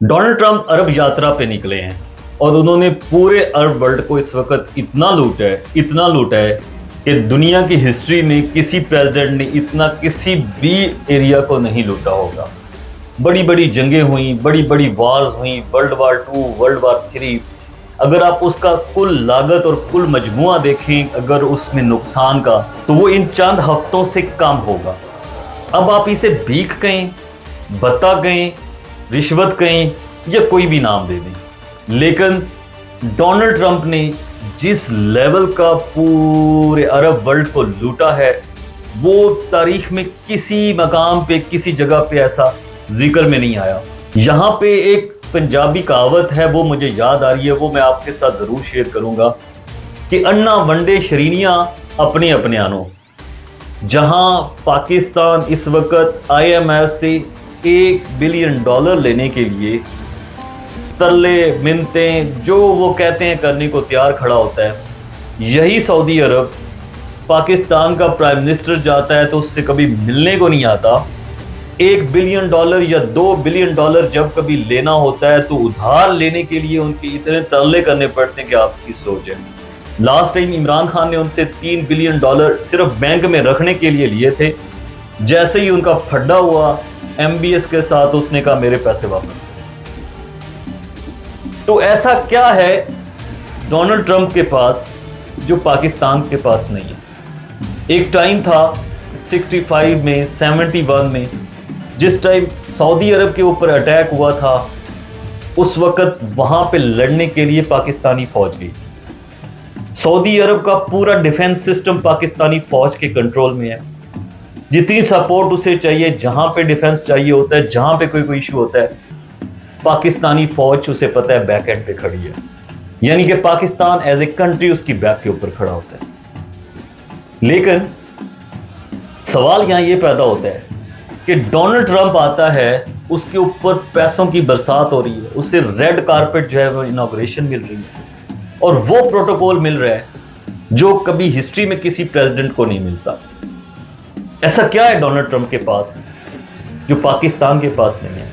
Donald Trump अरब यात्रा पे निकले हैं और उन्होंने पूरे अरब वर्ल्ड को इस वक्त इतना लूटा है कि दुनिया की हिस्ट्री में किसी प्रेसिडेंट ने इतना किसी भी एरिया को नहीं लूटा होगा। बड़ी बड़ी जंगें हुई, बड़ी बड़ी वार्स हुई, वर्ल्ड वार 2, वर्ल्ड वार 3। अगर आप उसका कुल लागत और कुल मजमुआ देखें अगर उसमें नुकसान का, तो वो इन चंद हफ्तों से कम होगा। अब आप इसे भीख कहें, भत्ता कहें, रिश्वत कहें या कोई भी नाम दे दें, लेकिन डोनाल्ड ट्रंप ने जिस लेवल का पूरे अरब वर्ल्ड को लूटा है, वो तारीख में किसी मकाम पे, किसी जगह पे ऐसा जिक्र में नहीं आया। यहाँ पे एक पंजाबी कहावत है, वो मुझे याद आ रही है, वो मैं आपके साथ जरूर शेयर करूंगा कि अन्ना वंडे शरीनियां अपने अपने आनो। जहां पाकिस्तान इस वक्त IMF से $1 बिलियन लेने के लिए तरले मिन्नतें जो वो कहते हैं करने को तैयार खड़ा होता है, यही सऊदी अरब पाकिस्तान का प्राइम मिनिस्टर जाता है तो उससे कभी मिलने को नहीं आता। $1 बिलियन या $2 बिलियन जब कभी लेना होता है तो उधार लेने के लिए उनके इतने तरले करने पड़ते हैं कि आपकी सोच है। लास्ट टाइम इमरान खान ने उनसे $3 बिलियन सिर्फ बैंक में रखने के लिए लिए थे। जैसे ही उनका फड्डा हुआ MBS के साथ, उसने कहा मेरे पैसे वापस करो। तो ऐसा क्या है डोनाल्ड ट्रंप के पास जो पाकिस्तान के पास नहीं है? एक टाइम था 65 में, 71 में, जिस टाइम सऊदी अरब के ऊपर अटैक हुआ था, उस वक्त वहां पे लड़ने के लिए पाकिस्तानी फौज गई। सऊदी अरब का पूरा डिफेंस सिस्टम पाकिस्तानी फौज के कंट्रोल में है। जितनी सपोर्ट उसे चाहिए, जहां पे डिफेंस चाहिए होता है, जहां पे कोई इशू होता है, पाकिस्तानी फौज उसे पता है बैक एंड पे खड़ी है। यानी कि पाकिस्तान एज ए कंट्री उसकी बैक के ऊपर खड़ा होता है। लेकिन सवाल यहां ये पैदा होता है कि डोनाल्ड ट्रंप आता है, उसके ऊपर पैसों की बरसात हो रही है, उसे रेड कारपेट जो है वो इनॉग्रेशन मिल रही है और वो प्रोटोकॉल मिल रहा है जो कभी हिस्ट्री में किसी प्रेसिडेंट को नहीं मिलता। ऐसा क्या है डोनाल्ड ट्रंप के पास जो पाकिस्तान के पास नहीं है?